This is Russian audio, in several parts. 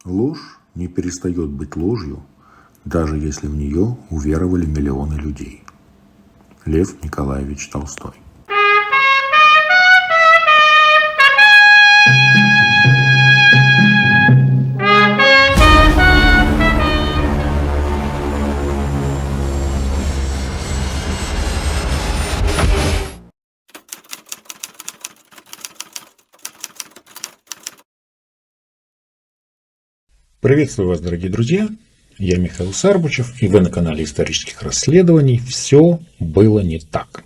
Ложь не перестает быть ложью, даже если в нее уверовали миллионы людей. Лев Николаевич Толстой. Приветствую вас, дорогие друзья! Я Михаил Сарбучев, и вы на канале исторических расследований «Все было не так».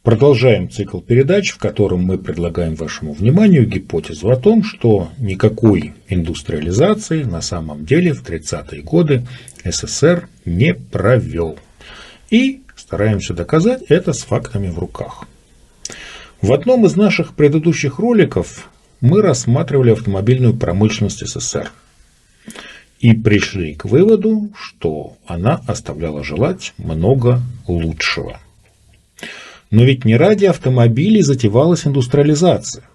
Продолжаем цикл передач, в котором мы предлагаем вашему вниманию гипотезу о том, что никакой индустриализации на самом деле в 30-е годы СССР не провел. И стараемся доказать это с фактами в руках. В одном из наших предыдущих роликов мы рассматривали автомобильную промышленность СССР и пришли к выводу, что она оставляла желать много лучшего. Но ведь не ради автомобилей затевалась индустриализация.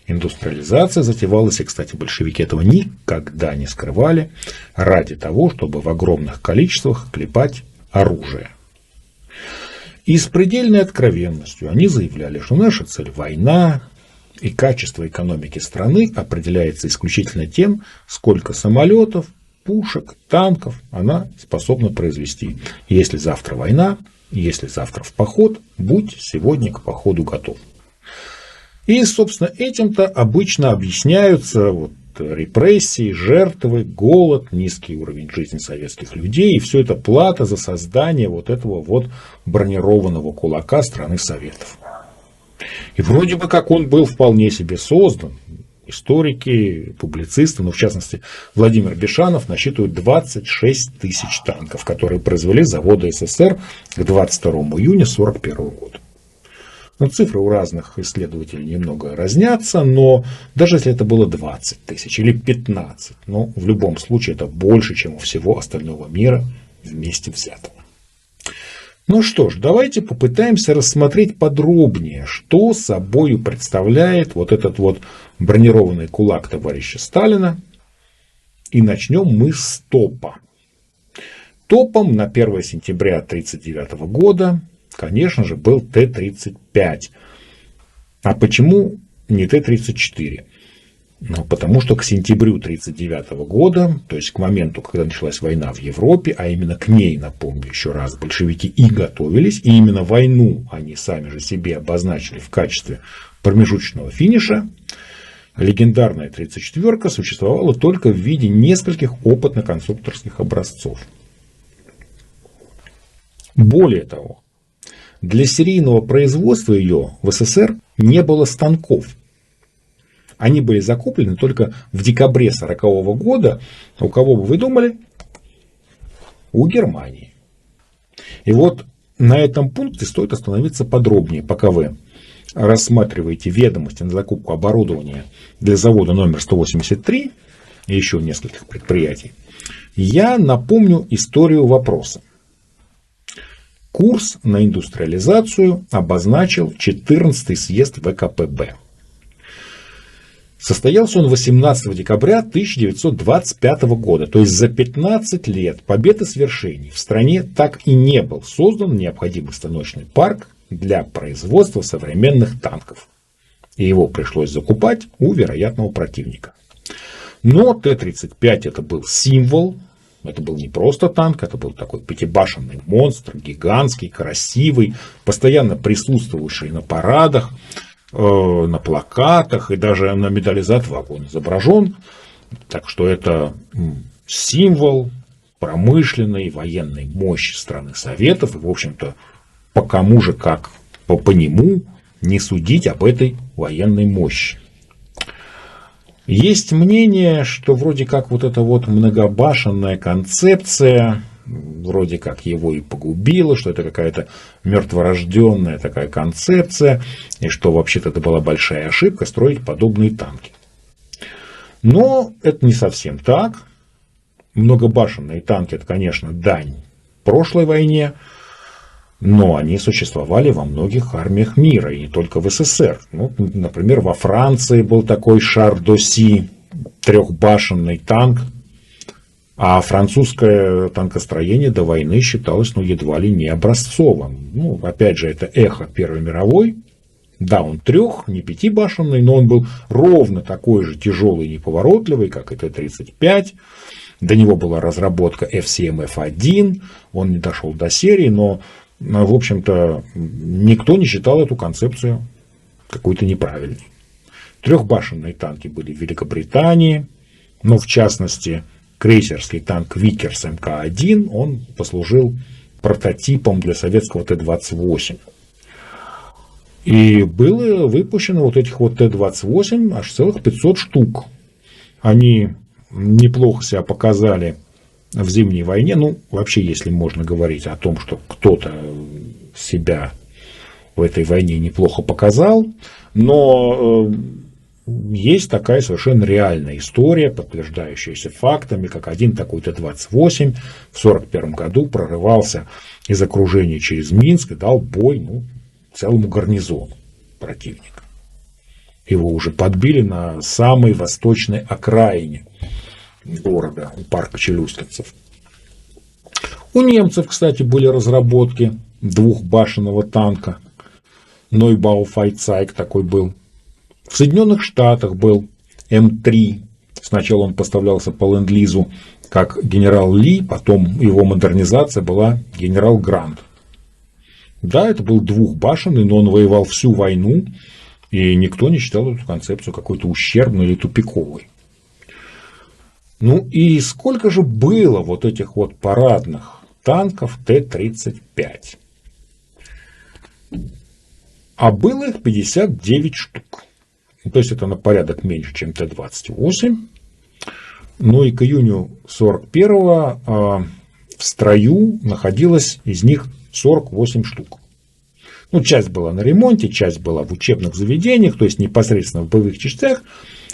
Индустриализация затевалась, и, кстати, большевики этого никогда не скрывали, ради того, чтобы в огромных количествах клепать оружие. И с предельной откровенностью они заявляли, что наша цель – война, и качество экономики страны определяется исключительно тем, сколько самолетов, пушек, танков она способна произвести. Если завтра война, если завтра в поход, будь сегодня к походу готов. И, собственно, этим-то обычно объясняются репрессии, жертвы, голод, низкий уровень жизни советских людей. И все это плата за создание этого бронированного кулака страны Советов. И вроде бы как он был вполне себе создан. Историки, публицисты, в частности Владимир Бишанов, насчитывают 26 тысяч танков, которые произвели заводы СССР к 22 июня 1941 года. Цифры у разных исследователей немного разнятся, но даже если это было 20 тысяч или 15, в любом случае это больше, чем у всего остального мира вместе взятого. Ну что ж, давайте попытаемся рассмотреть подробнее, что собой представляет этот бронированный кулак товарища Сталина. И начнем мы с ТОПа. ТОПом на 1 сентября 1939 года, конечно же, был Т-35. А почему не Т-34? Потому что к сентябрю 1939 года, то есть к моменту, когда началась война в Европе, а именно к ней, напомню еще раз, большевики и готовились, и именно войну они сами же себе обозначили в качестве промежуточного финиша, легендарная 34-ка существовала только в виде нескольких опытно-конструкторских образцов. Более того, для серийного производства ее в СССР не было станков. Они были закуплены только в декабре 1940 года. У кого бы вы думали? У Германии. И на этом пункте стоит остановиться подробнее, пока вы рассматриваете ведомости на закупку оборудования для завода номер 183 и еще нескольких предприятий. Я напомню историю вопроса. Курс на индустриализацию обозначил 14-й съезд ВКПБ. Состоялся он 18 декабря 1925 года, то есть за 15 лет побед и свершений в стране так и не был создан необходимый станочный парк для производства современных танков. И его пришлось закупать у вероятного противника. Но Т-35 это был символ, это был не просто танк, это был такой пятибашенный монстр, гигантский, красивый, постоянно присутствовавший на парадах, на плакатах и даже на медализаторе вагона изображен. Так что это символ промышленной военной мощи страны Советов. И, в общем-то, по кому же, как по нему, не судить об этой военной мощи. Есть мнение, что вроде как эта многобашенная концепция вроде как его и погубило, что это какая-то мертворожденная такая концепция, и что вообще-то это была большая ошибка строить подобные танки. Но это не совсем так. Многобашенные танки — это, конечно, дань прошлой войне, но они существовали во многих армиях мира, и не только в СССР. Например, во Франции был такой Шар-Доси трехбашенный танк, а французское танкостроение до войны считалось, едва ли не образцовым. Опять же, это эхо Первой мировой. Да, он не пятибашенный, но он был ровно такой же тяжелый и неповоротливый, как и Т-35. До него была разработка FCM-F1, он не дошел до серии, но, в общем-то, никто не считал эту концепцию какой-то неправильной. Трехбашенные танки были в Великобритании, но в частности крейсерский танк Викерс МК-1, он послужил прототипом для советского Т-28. И было выпущено этих Т-28 аж целых 500 штук. Они неплохо себя показали в Зимней войне. Вообще, если можно говорить о том, что кто-то себя в этой войне неплохо показал, но есть такая совершенно реальная история, подтверждающаяся фактами, как один такой Т-28 в 1941 году прорывался из окружения через Минск и дал бой целому гарнизону противника. Его уже подбили на самой восточной окраине города, у парка Челюскинцев. У немцев, кстати, были разработки двухбашенного танка. Neubau Feizeig такой был. В Соединенных Штатах был М3. Сначала он поставлялся по ленд-лизу как генерал Ли, потом его модернизация была генерал Грант. Да, это был двухбашенный, но он воевал всю войну, и никто не считал эту концепцию какой-то ущербной или тупиковой. И сколько же было этих парадных танков Т-35? А было их 59 штук. То есть это на порядок меньше, чем Т-28. И к июню 1941 в строю находилось из них 48 штук. Часть была на ремонте, часть была в учебных заведениях, то есть непосредственно в боевых частях.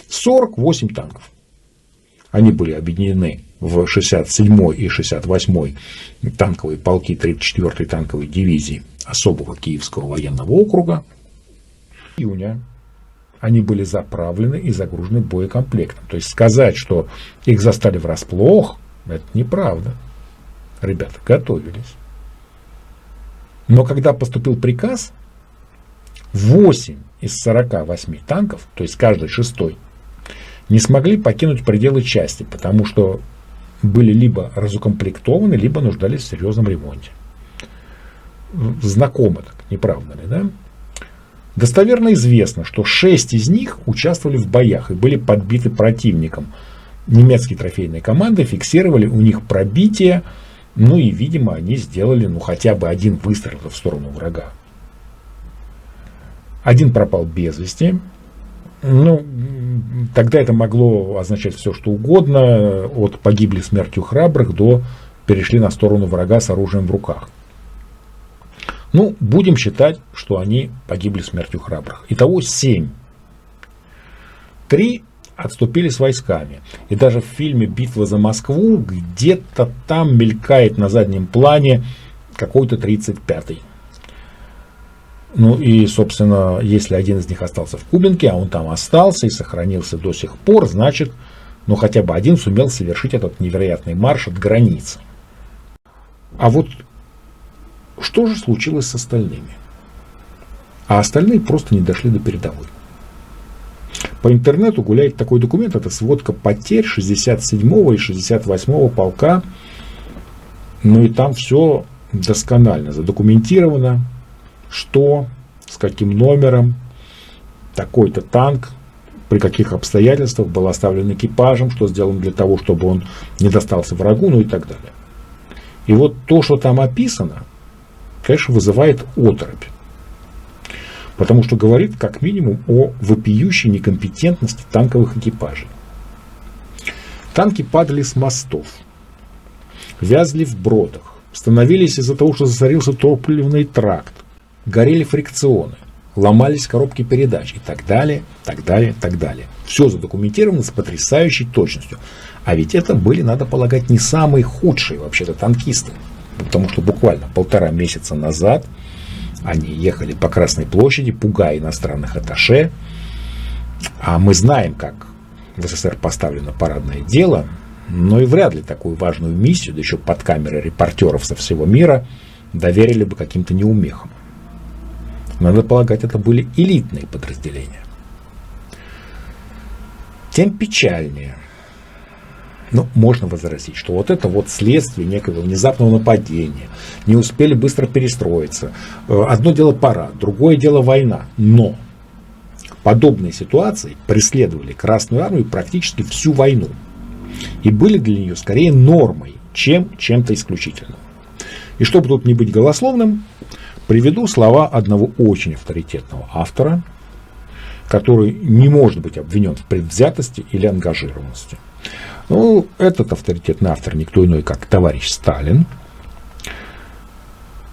48 танков. Они были объединены в 67-й и 68-й танковые полки 34-й танковой дивизии особого Киевского военного округа. В июне они были заправлены и загружены боекомплектом. То есть сказать, что их застали врасплох, это неправда. Ребята готовились. Но когда поступил приказ, 8 из 48 танков, то есть каждый шестой, не смогли покинуть пределы части, потому что были либо разукомплектованы, либо нуждались в серьезном ремонте. Знакомо так, не правда ли, да? Достоверно известно, что 6 из них участвовали в боях и были подбиты противником. Немецкие трофейные команды фиксировали у них пробитие, и, видимо, они сделали хотя бы один выстрел в сторону врага. Один пропал без вести. Тогда это могло означать все, что угодно, от погибли смертью храбрых до перешли на сторону врага с оружием в руках. Будем считать, что они погибли смертью храбрых. Итого 7. 3 отступили с войсками. И даже в фильме «Битва за Москву» где-то там мелькает на заднем плане какой-то 35-й. И, собственно, если один из них остался в Кубинке, а он там остался и сохранился до сих пор, значит, хотя бы один сумел совершить этот невероятный марш от границы. А что же случилось с остальными? А остальные просто не дошли до передовой. По интернету гуляет такой документ, это сводка потерь 67-го и 68-го полка. И там все досконально задокументировано, что, с каким номером, такой-то танк, при каких обстоятельствах был оставлен экипажем, что сделано для того, чтобы он не достался врагу, и так далее. И то, что там описано, конечно, вызывает оторопь. Потому что говорит как минимум о вопиющей некомпетентности танковых экипажей. Танки падали с мостов, вязли в бродах, становились из-за того, что засорился топливный тракт, горели фрикционы, ломались коробки передач и так далее, так далее, так далее. Все задокументировано с потрясающей точностью. А ведь это были, надо полагать, не самые худшие вообще-то танкисты. Потому что буквально 1,5 месяца назад они ехали по Красной площади, пугая иностранных атташе. А мы знаем, как в СССР поставлено парадное дело, но и вряд ли такую важную миссию, да еще под камерой репортеров со всего мира, доверили бы каким-то неумехам. Надо полагать, это были элитные подразделения. Тем печальнее. Но можно возразить, что вот это вот следствие некого внезапного нападения. Не успели быстро перестроиться. Одно дело парад, другое дело война. Но подобные ситуации преследовали Красную Армию практически всю войну. И были для нее скорее нормой, чем чем-то исключительным. И чтобы тут не быть голословным, приведу слова одного очень авторитетного автора, который не может быть обвинен в предвзятости или ангажированности. Ну, этот авторитетный автор никто иной, как товарищ Сталин.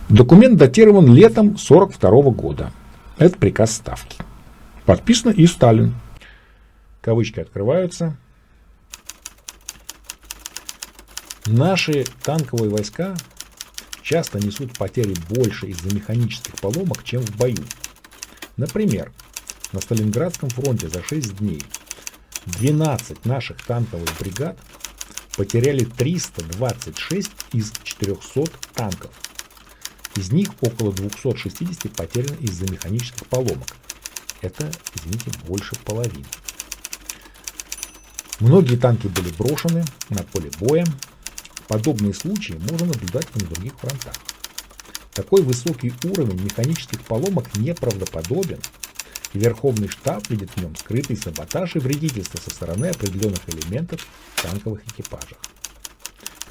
Документ датирован летом 1942 года. Это приказ Ставки. Подписано и Сталин. Кавычки открываются. Наши танковые войска часто несут потери больше из-за механических поломок, чем в бою. Например, на Сталинградском фронте за 6 дней 12 наших танковых бригад потеряли 326 из 400 танков. Из них около 260 потеряно из-за механических поломок. Это, извините, больше половины. Многие танки были брошены на поле боя. Подобные случаи можно наблюдать и на других фронтах. Такой высокий уровень механических поломок неправдоподобен, и Верховный штаб видит в нем скрытый саботаж и вредительство со стороны определенных элементов в танковых экипажах,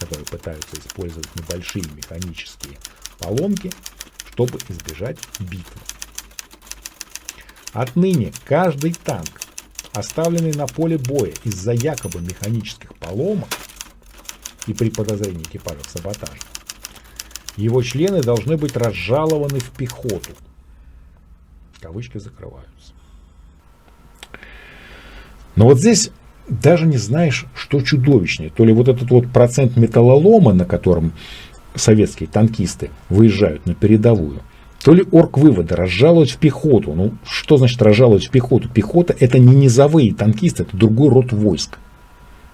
которые пытаются использовать небольшие механические поломки, чтобы избежать битвы. Отныне каждый танк, оставленный на поле боя из-за якобы механических поломок и при подозрении экипажа в саботаже, его члены должны быть разжалованы в пехоту. Кавычки закрываются. Но вот здесь даже не знаешь, что чудовищнее. То ли вот этот вот процент металлолома, на котором советские танкисты выезжают на передовую, то ли оргвыводы разжаловать в пехоту. Ну, что значит разжаловать в пехоту? Пехота — это не низовые танкисты, это другой род войск.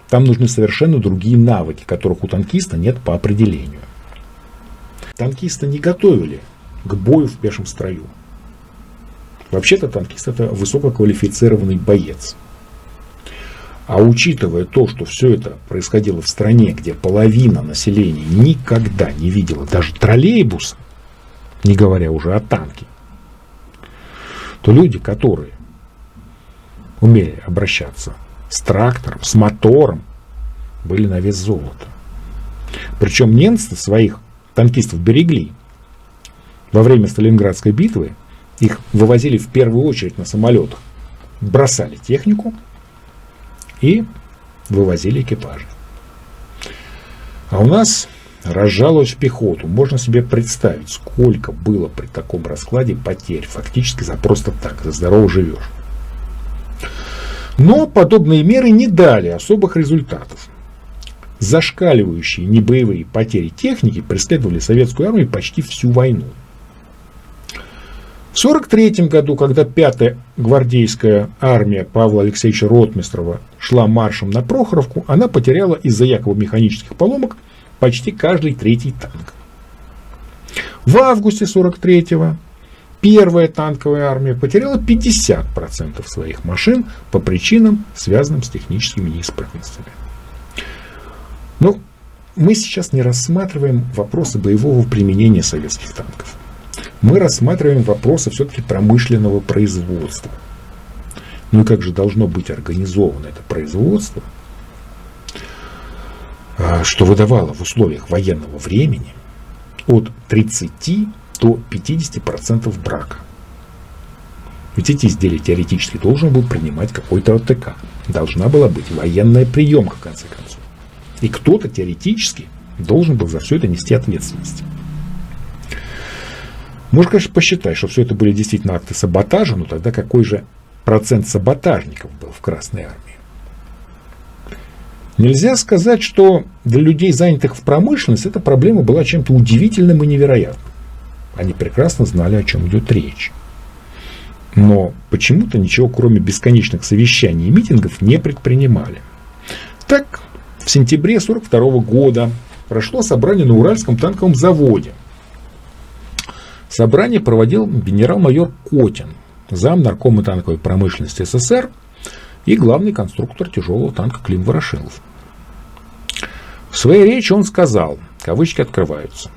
Там нужны совершенно другие навыки, которых у танкиста нет по определению. Танкиста не готовили к бою в пешем строю. Вообще-то танкист — это высококвалифицированный боец. А учитывая то, что все это происходило в стране, где половина населения никогда не видела даже троллейбуса, не говоря уже о танке, то люди, которые умели обращаться с трактором, с мотором, были на вес золота. Причем немцы своих танкистов берегли. Во время Сталинградской битвы их вывозили в первую очередь на самолетах, бросали технику и вывозили экипажи. А у нас разжаловать в пехоту. Можно себе представить, сколько было при таком раскладе потерь фактически за просто так, за здорово живешь. Но подобные меры не дали особых результатов. Зашкаливающие небоевые потери техники преследовали советскую армию почти всю войну. В 1943 году, когда 5-я гвардейская армия Павла Алексеевича Ротмистрова шла маршем на Прохоровку, она потеряла из-за якобы механических поломок почти каждый третий танк. В августе 1943-го 1-я танковая армия потеряла 50% своих машин по причинам, связанным с техническими неисправностями. Но мы сейчас не рассматриваем вопросы боевого применения советских танков. Мы рассматриваем вопросы все-таки промышленного производства. Ну и как же должно быть организовано это производство, что выдавало в условиях военного времени от 30 до 50% брака. Ведь эти изделия теоретически должен был принимать какой-то ОТК. Должна была быть военная приемка, в конце концов. И кто-то теоретически должен был за все это нести ответственность. Можно, конечно, посчитать, что все это были действительно акты саботажа, но тогда какой же процент саботажников был в Красной армии? Нельзя сказать, что для людей, занятых в промышленности, эта проблема была чем-то удивительным и невероятным. Они прекрасно знали, о чем идет речь. Но почему-то ничего, кроме бесконечных совещаний и митингов, не предпринимали. Так, в сентябре 1942 года прошло собрание на Уральском танковом заводе. Собрание проводил генерал-майор Котин, зам наркома танковой промышленности СССР и главный конструктор тяжелого танка Клим Ворошилов. В своей речи он сказал, кавычки открываются: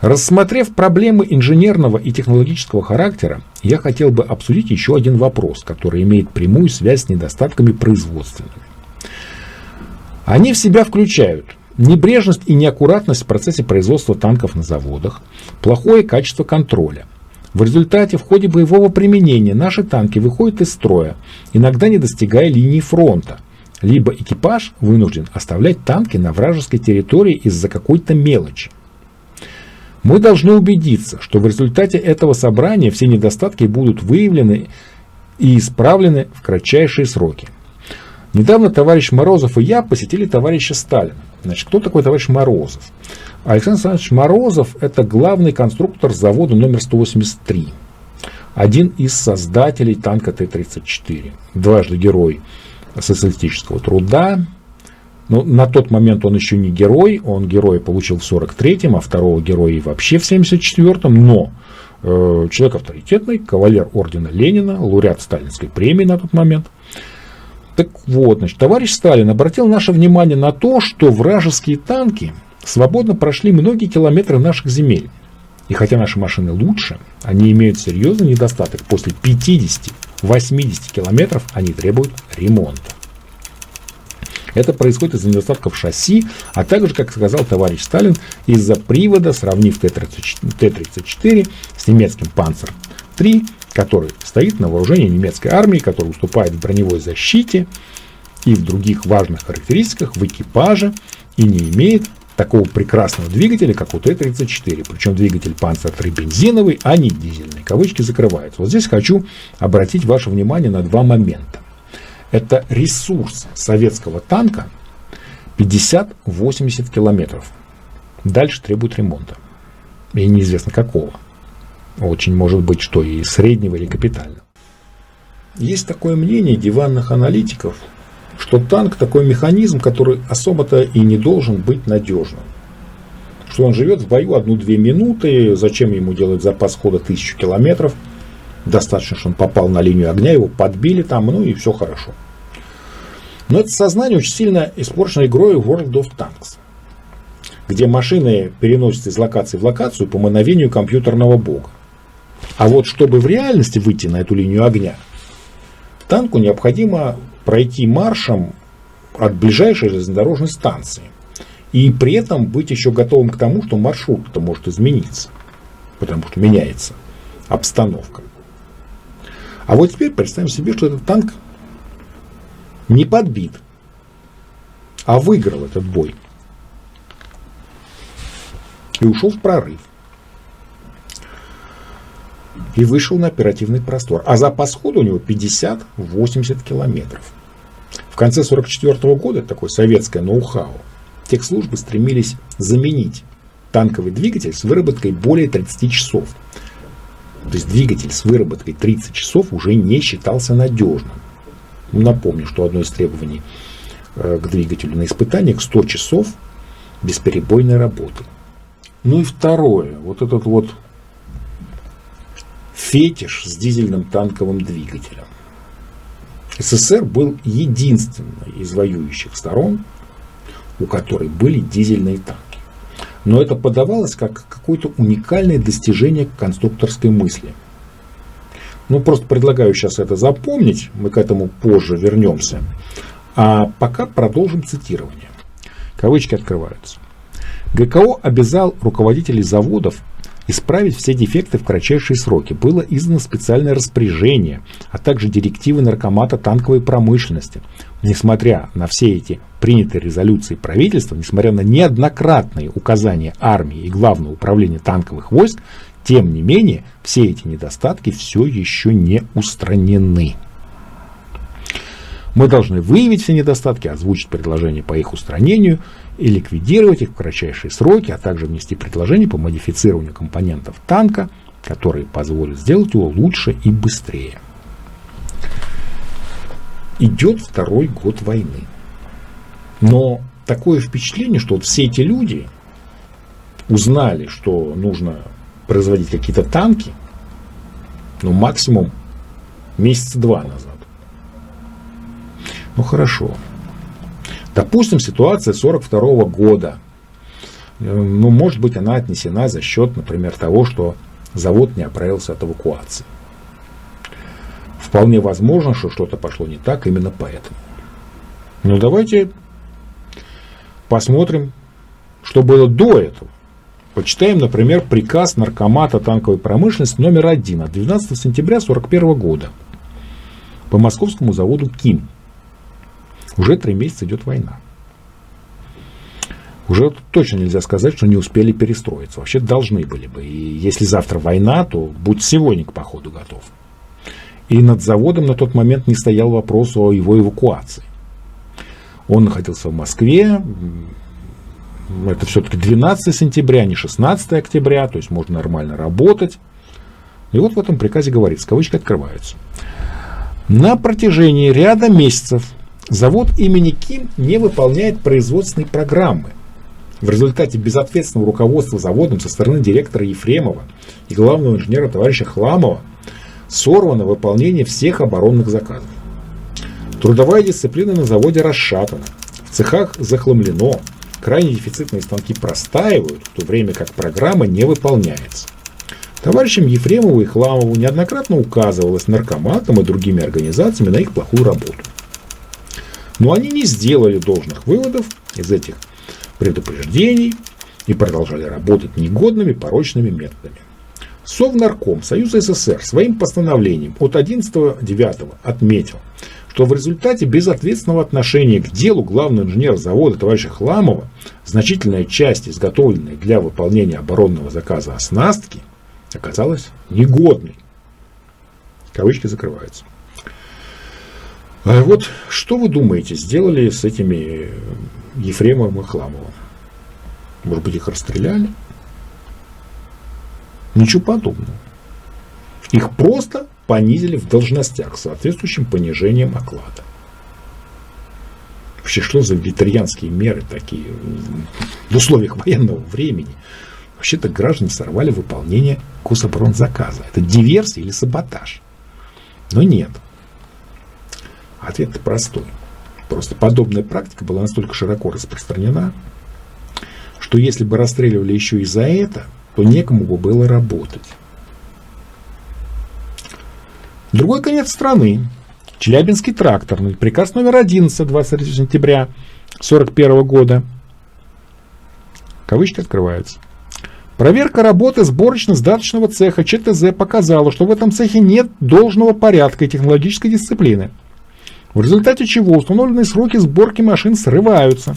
«Рассмотрев проблемы инженерного и технологического характера, я хотел бы обсудить еще один вопрос, который имеет прямую связь с недостатками производственными. Они в себя включают небрежность и неаккуратность в процессе производства танков на заводах, плохое качество контроля. В результате в ходе боевого применения наши танки выходят из строя, иногда не достигая линии фронта, либо экипаж вынужден оставлять танки на вражеской территории из-за какой-то мелочи. Мы должны убедиться, что в результате этого собрания все недостатки будут выявлены и исправлены в кратчайшие сроки. Недавно товарищ Морозов и я посетили товарища Сталина. Значит, кто такой товарищ Морозов? Александр Александрович Морозов – это главный конструктор завода номер 183. Один из создателей танка Т-34. Дважды герой социалистического труда. Но на тот момент он еще не герой. Он героя получил в 1943-м, а второго героя и вообще в 1974-м. Но человек авторитетный, кавалер ордена Ленина, лауреат Сталинской премии на тот момент. Так вот, значит, товарищ Сталин обратил наше внимание на то, что вражеские танки свободно прошли многие километры наших земель. И хотя наши машины лучше, они имеют серьезный недостаток. После 50-80 километров они требуют ремонта. Это происходит из-за недостатков шасси, а также, как сказал товарищ Сталин, из-за привода, сравнив Т-34 с немецким Панцер-3, который стоит на вооружении немецкой армии, который уступает в броневой защите и в других важных характеристиках в экипаже и не имеет такого прекрасного двигателя, как у Т-34. Причем двигатель Панцер-3 бензиновый, а не дизельный. Кавычки закрываются. Вот здесь хочу обратить ваше внимание на два момента. Это ресурс советского танка 50-80 километров. Дальше требует ремонта. И неизвестно какого. Очень может быть, что и среднего, или капитального. Есть такое мнение диванных аналитиков, что танк такой механизм, который особо-то и не должен быть надежным. Что он живет в бою 1-2 минуты, зачем ему делать запас хода 1000 километров. Достаточно, что он попал на линию огня, его подбили там, ну и все хорошо. Но это сознание очень сильно испорчено игрой World of Tanks, где машины переносятся из локации в локацию по мановению компьютерного бога. А вот чтобы в реальности выйти на эту линию огня, танку необходимо пройти маршем от ближайшей железнодорожной станции. И при этом быть еще готовым к тому, что маршрут-то может измениться. Потому что меняется обстановка. А вот теперь представим себе, что этот танк не подбит, а выиграл этот бой. И ушел в прорыв. И вышел на оперативный простор. А запас хода у него 50-80 километров. В конце 1944 года, такое советское ноу-хау, техслужбы стремились заменить танковый двигатель с выработкой более 30 часов. То есть двигатель с выработкой 30 часов уже не считался надежным. Напомню, что одно из требований к двигателю на испытаниях 100 часов бесперебойной работы. Ну и второе, вот этот вот фетиш с дизельным танковым двигателем. СССР был единственной из воюющих сторон, у которой были дизельные танки. Но это подавалось как какое-то уникальное достижение конструкторской мысли. Ну, просто предлагаю сейчас это запомнить, мы к этому позже вернемся. А пока продолжим цитирование. Кавычки открываются. ГКО обязал руководителей заводов исправить все дефекты в кратчайшие сроки. Было издано специальное распоряжение, а также директивы наркомата танковой промышленности. Несмотря на все эти принятые резолюции правительства, несмотря на неоднократные указания армии и Главного управления танковых войск, тем не менее, все эти недостатки все еще не устранены. Мы должны выявить все недостатки, озвучить предложения по их устранению и ликвидировать их в кратчайшие сроки, а также внести предложения по модифицированию компонентов танка которые позволят сделать его лучше и быстрее. Идет второй год войны. Но такое впечатление, что вот все эти люди узнали, что нужно производить какие-то танки, ну, максимум месяца 2 назад. Ну, хорошо. Допустим, ситуация 1942 года. Ну, может быть, она отнесена за счет, например, того, что завод не оправился от эвакуации. Вполне возможно, что что-то пошло не так именно поэтому. Но давайте посмотрим, что было до этого. Почитаем, например, приказ Наркомата танковой промышленности номер 1 от 12 сентября 1941 года по московскому заводу КИМ. Уже 3 месяца идет война. Уже точно нельзя сказать, что не успели перестроиться. Вообще должны были бы. И если завтра война, то будь сегодня к походу готов. И над заводом на тот момент не стоял вопрос о его эвакуации. Он находился в Москве. Это все-таки 12 сентября, не 16 октября. То есть можно нормально работать. И вот в этом приказе говорится, кавычки открываются. На протяжении ряда месяцев завод имени КИМ не выполняет производственные программы. В результате безответственного руководства заводом со стороны директора Ефремова и главного инженера товарища Хламова сорвано выполнение всех оборонных заказов. Трудовая дисциплина на заводе расшатана, в цехах захламлено, крайне дефицитные станки простаивают, в то время как программа не выполняется. Товарищам Ефремову и Хламову неоднократно указывалось наркоматом и другими организациями на их плохую работу. Но они не сделали должных выводов из этих предупреждений и продолжали работать негодными порочными методами. Совнарком Союза СССР своим постановлением от 11.09 отметил, что в результате безответственного отношения к делу главного инженера завода товарища Хламова значительная часть изготовленной для выполнения оборонного заказа оснастки оказалась негодной. Кавычки закрываются. А вот что вы думаете, сделали с этими Ефремовым и Хламовым? Может быть, их расстреляли? Ничего подобного. Их просто понизили в должностях с соответствующим понижением оклада. Вообще, что за вегетарианские меры такие в условиях военного времени? Вообще-то граждане сорвали выполнение гособоронзаказа. Это диверсия или саботаж? Но нет. Ответ простой. Просто подобная практика была настолько широко распространена, что если бы расстреливали еще и за это, то некому бы было работать. Другой конец страны. Челябинский тракторный. Приказ номер 11, 23 сентября 1941 года. Кавычки открываются. Проверка работы сборочно-сдаточного цеха ЧТЗ показала, что в этом цехе нет должного порядка и технологической дисциплины, в результате чего установленные сроки сборки машин срываются.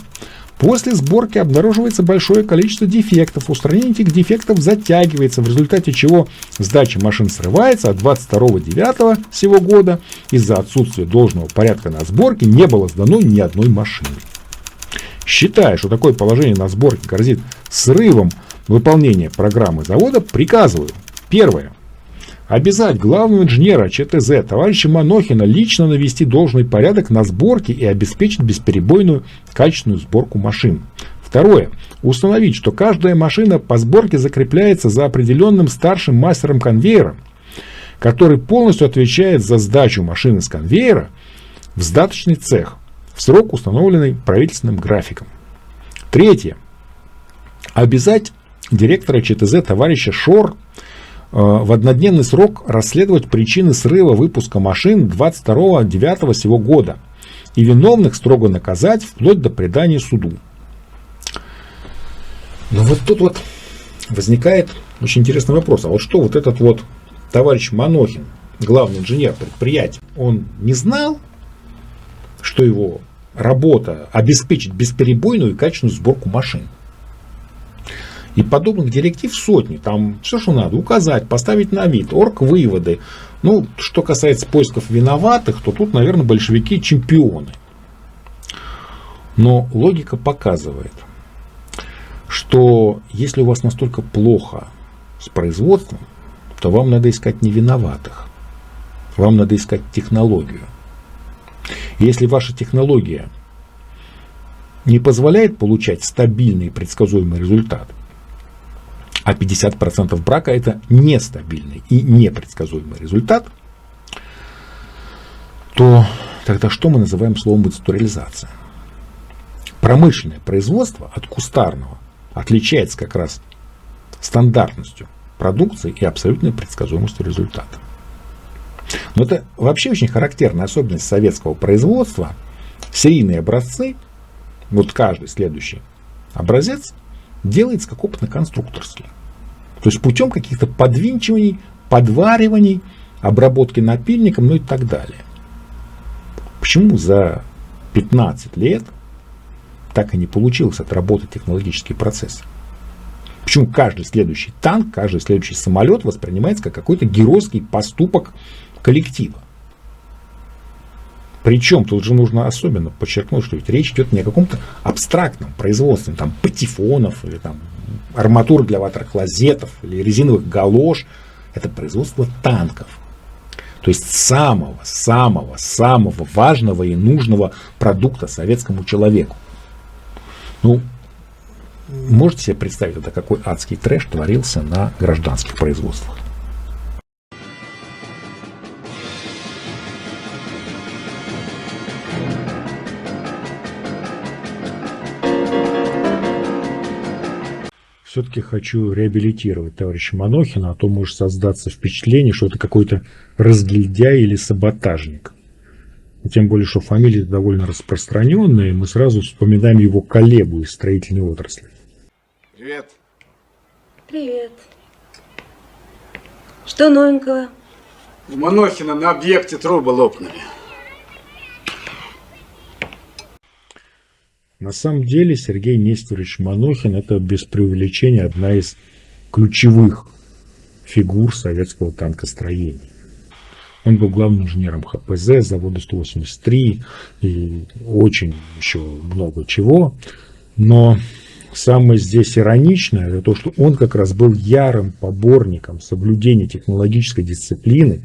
После сборки обнаруживается большое количество дефектов, устранение этих дефектов затягивается, в результате чего сдача машин срывается, а 22.09 сего года из-за отсутствия должного порядка на сборке не было сдано ни одной машины. Считая, что такое положение на сборке грозит срывом выполнения программы завода, приказываю. Первое. Обязать главного инженера ЧТЗ товарища Манохина лично навести должный порядок на сборке и обеспечить бесперебойную качественную сборку машин. Второе. Установить, что каждая машина по сборке закрепляется за определенным старшим мастером конвейера, который полностью отвечает за сдачу машины с конвейера в сдаточный цех в срок, установленный правительственным графиком. Третье. Обязать директора ЧТЗ товарища Шор в однодневный срок расследовать причины срыва выпуска машин 22.09 сего года и виновных строго наказать вплоть до предания суду. Но вот тут вот возникает очень интересный вопрос. А вот что вот этот вот товарищ Манохин, главный инженер предприятия, он не знал, что его работа обеспечить бесперебойную и качественную сборку машин? И подобных директив сотни. Там все, что надо, указать, поставить на вид, оргвыводы. Ну, что касается поисков виноватых, то тут, наверное, большевики чемпионы. Но логика показывает, что если у вас настолько плохо с производством, то вам надо искать не виноватых. Вам надо искать технологию. Если ваша технология не позволяет получать стабильный и предсказуемый результат, а 50% брака это нестабильный и непредсказуемый результат, то тогда что мы называем словом индустриализация? Промышленное производство от кустарного отличается как раз стандартностью продукции и абсолютной предсказуемостью результата. Но это вообще очень характерная особенность советского производства. Серийные образцы, вот каждый следующий образец делается как опытно-конструкторский. То есть путем каких-то подвинчиваний, подвариваний, обработки напильником, ну и так далее. Почему за 15 лет так и не получилось отработать технологический процесс? Почему каждый следующий танк, каждый следующий самолет воспринимается как какой-то геройский поступок коллектива? Причем тут же нужно особенно подчеркнуть, что ведь речь идет не о каком-то абстрактном производстве, там, патефонов, или там, арматуры для ватроклозетов, или резиновых галош. Это производство танков. То есть самого важного и нужного продукта советскому человеку. Ну, можете себе представить, это какой адский трэш творился на гражданских производствах? Все-таки хочу реабилитировать товарища Манохина, а то может создаться впечатление, что это какой-то разгильдяй или саботажник. И тем более, что фамилия довольно распространенная, и мы сразу вспоминаем его коллегу из строительной отрасли. Привет. Привет. Что новенького? В Манохина на объекте трубы лопнули. На самом деле Сергей Нестерович Манохин — это без преувеличения одна из ключевых фигур советского танкостроения. Он был главным инженером ХПЗ, завода 183 и очень еще много чего. Но самое здесь ироничное — это то, что он как раз был ярым поборником соблюдения технологической дисциплины.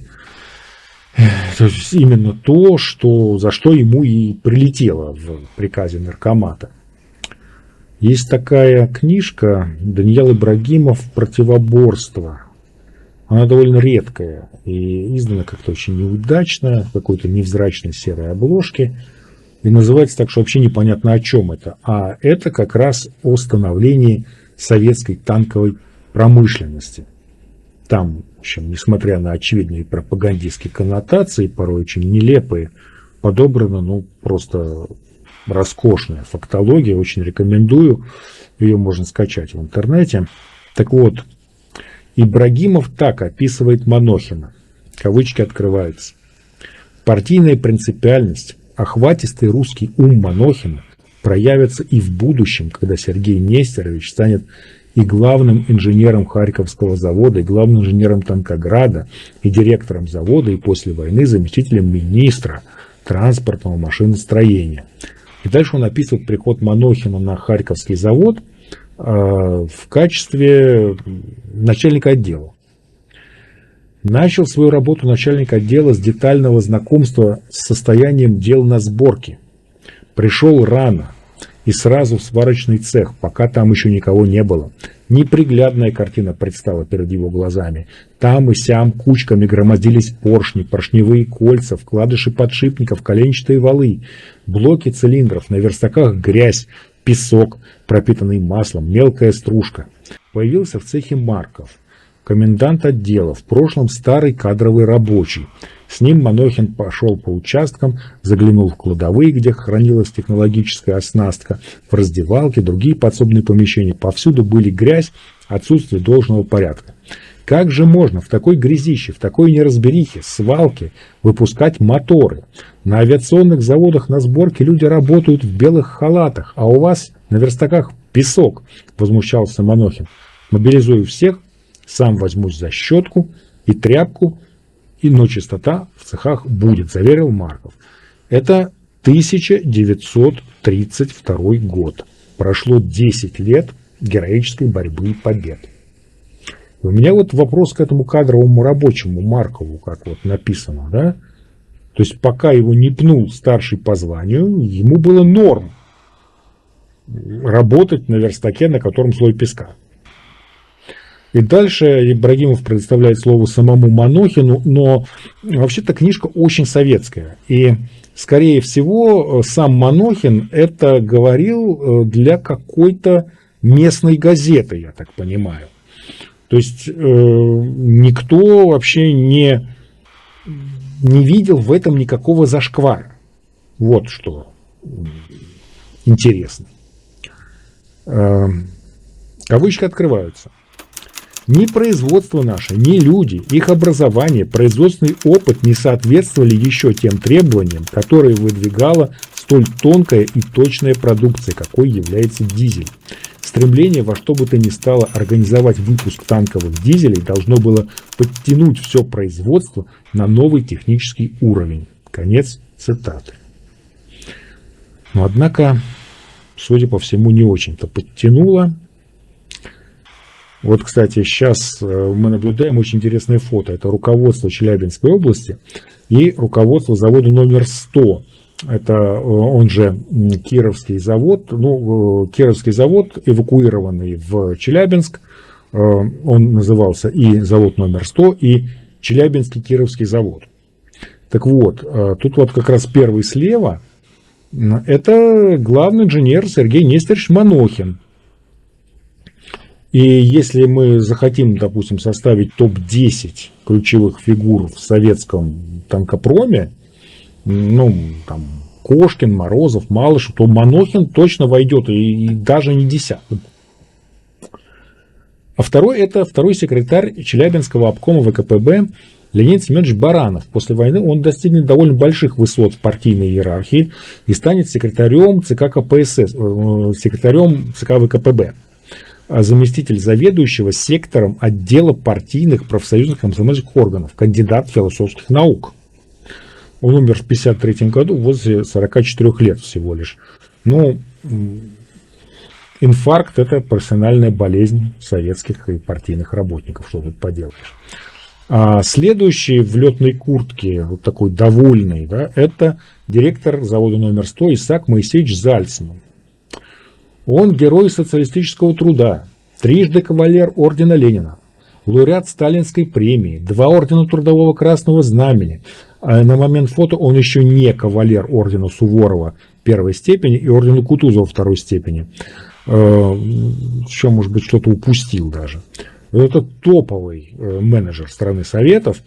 То есть именно то, за что ему и прилетело в приказе наркомата. Есть такая книжка Даниил Ибрагимов «Противоборство». Она довольно редкая и издана как-то очень неудачно, в какой-то невзрачной серой обложке. И называется так, что вообще непонятно, о чем это. А это как раз о становлении советской танковой промышленности. Там, в общем, несмотря на очевидные пропагандистские коннотации, порой очень нелепые, подобрана, просто роскошная фактология. Очень рекомендую. Ее можно скачать в интернете. Так вот, Ибрагимов так описывает Манохина. Кавычки открываются. Партийная принципиальность, охватистый русский ум Манохина проявятся и в будущем, когда Сергей Нестерович станет и главным инженером Харьковского завода, и главным инженером Танкограда, и директором завода, и после войны заместителем министра транспортного машиностроения. И дальше он описывает приход Манохина на Харьковский завод в качестве начальника отдела. Начал свою работу начальник отдела с детального знакомства с состоянием дел на сборке. Пришел рано и сразу в сварочный цех, пока там еще никого не было. Неприглядная картина предстала перед его глазами. Там и сям кучками громоздились поршни, поршневые кольца, вкладыши подшипников, коленчатые валы, блоки цилиндров, на верстаках грязь, песок, пропитанный маслом, мелкая стружка. Появился в цехе Марков, комендант отдела, в прошлом старый кадровый рабочий. С ним Манохин пошел по участкам, заглянул в кладовые, где хранилась технологическая оснастка, в раздевалке, другие подсобные помещения. Повсюду были грязь, отсутствие должного порядка. Как же можно в такой грязище, в такой неразберихе, свалке выпускать моторы? На авиационных заводах на сборке люди работают в белых халатах, а у вас на верстаках песок, возмущался Манохин. Мобилизую всех, сам возьмусь за щетку и тряпку, но чистота в цехах будет, заверил Марков. Это 1932 год. Прошло 10 лет героической борьбы и побед. У меня вот вопрос к этому кадровому рабочему Маркову, как вот написано, да? То есть пока его не пнул старший по званию, ему было норм работать на верстаке, на котором слой песка. И дальше Ибрагимов предоставляет слово самому Манохину, но вообще-то книжка очень советская. И, скорее всего, сам Манохин это говорил для какой-то местной газеты, я так понимаю. То есть никто вообще не видел в этом никакого зашквара. Вот что интересно. Кавычки открываются. Ни производство наше, ни люди, их образование, производственный опыт не соответствовали еще тем требованиям, которые выдвигала столь тонкая и точная продукция, какой является дизель. Стремление во что бы то ни стало организовать выпуск танковых дизелей должно было подтянуть все производство на новый технический уровень. Конец цитаты. Но однако, судя по всему, не очень-то подтянуло. Вот, кстати, сейчас мы наблюдаем очень интересное фото. Это руководство Челябинской области и руководство завода номер 100. Это он же Кировский завод. Ну, Кировский завод, эвакуированный в Челябинск. Он назывался и завод номер 100, и Челябинский Кировский завод. Так вот, тут вот как раз первый слева. Это главный инженер Сергей Нестерович Манохин. И если мы захотим, допустим, составить топ-10 ключевых фигур в советском танкопроме, ну, там, Кошкин, Морозов, Малышев, то Манохин точно войдет, и даже не десятым. А второй – это второй секретарь Челябинского обкома ВКПБ Леонид Семенович Баранов. После войны он достигнет довольно больших высот в партийной иерархии и станет секретарем ЦК КПСС, секретарем ЦК ВКПБ. Заместитель заведующего сектором отдела партийных профсоюзных комсомольских органов, кандидат философских наук. Он умер в 1953 году в возрасте 44 лет всего лишь. Ну, инфаркт – это профессиональная болезнь советских и партийных работников, что тут поделаешь. А следующий в летной куртке, вот такой довольный, да, это директор завода номер 100 Исаак Моисеевич Зальцман. Он герой социалистического труда, трижды кавалер ордена Ленина, лауреат Сталинской премии, 2 ордена Трудового Красного Знамени. А на момент фото он еще не кавалер ордена Суворова 1 степени и ордена Кутузова 2 степени. Еще, может быть, что-то упустил даже. Это топовый менеджер страны Советов.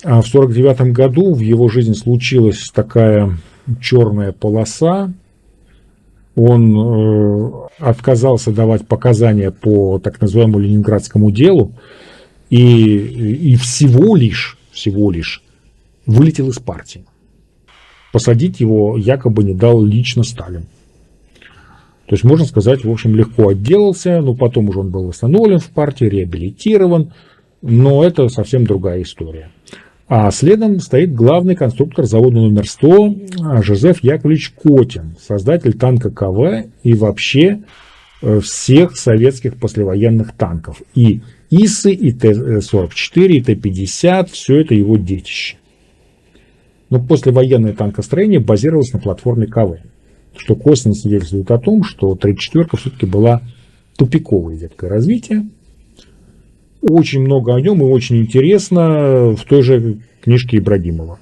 А в 1949 году в его жизни случилась такая черная полоса. Он отказался давать показания по так называемому Ленинградскому делу и всего лишь вылетел из партии. Посадить его якобы не дал лично Сталин. То есть, можно сказать, в общем, легко отделался, но потом уже он был восстановлен в партии, реабилитирован, но это совсем другая история. А следом стоит главный конструктор завода номер 100 Жозеф Яковлевич Котин, создатель танка КВ и вообще всех советских послевоенных танков. И ИСы, и Т-44, и Т-50, все это его детище. Но послевоенное танкостроение базировалось на платформе КВ, что косвенно свидетельствует о том, что 34-ка все-таки была тупиковой веткой развития. Очень много о нем и очень интересно в той же книжке Ибрагимова.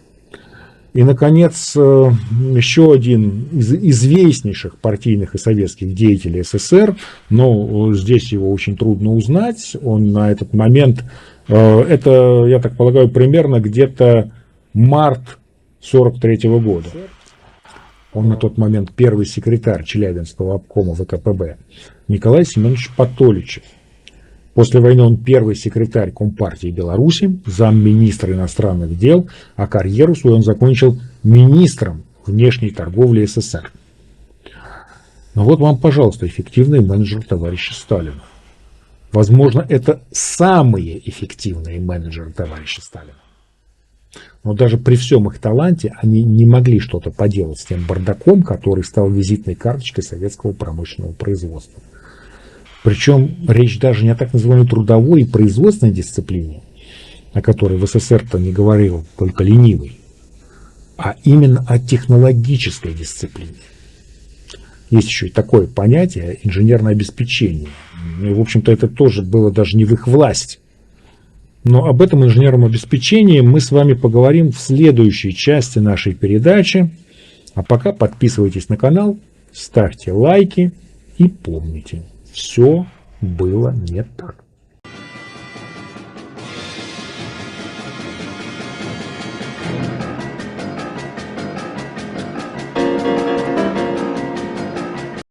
И, наконец, еще один из известнейших партийных и советских деятелей СССР, но здесь его очень трудно узнать. Он на этот момент, это, я так полагаю, примерно где-то март 1943 года. Он на тот момент первый секретарь Челябинского обкома ВКПБ Николай Семенович Потоличев. После войны он первый секретарь Компартии Беларуси, замминистра иностранных дел, а карьеру свою он закончил министром внешней торговли СССР. Ну вот вам, пожалуйста, эффективный менеджер товарища Сталина. Возможно, это самые эффективные менеджеры товарища Сталина. Но даже при всем их таланте они не могли что-то поделать с тем бардаком, который стал визитной карточкой советского промышленного производства. Причем речь даже не о так называемой трудовой и производственной дисциплине, о которой в СССР-то не говорил только ленивый, а именно о технологической дисциплине. Есть еще и такое понятие инженерное обеспечение. И, в общем-то, это тоже было даже не в их власти. Но об этом инженерном обеспечении мы с вами поговорим в следующей части нашей передачи. А пока подписывайтесь на канал, ставьте лайки и помните, все было не так.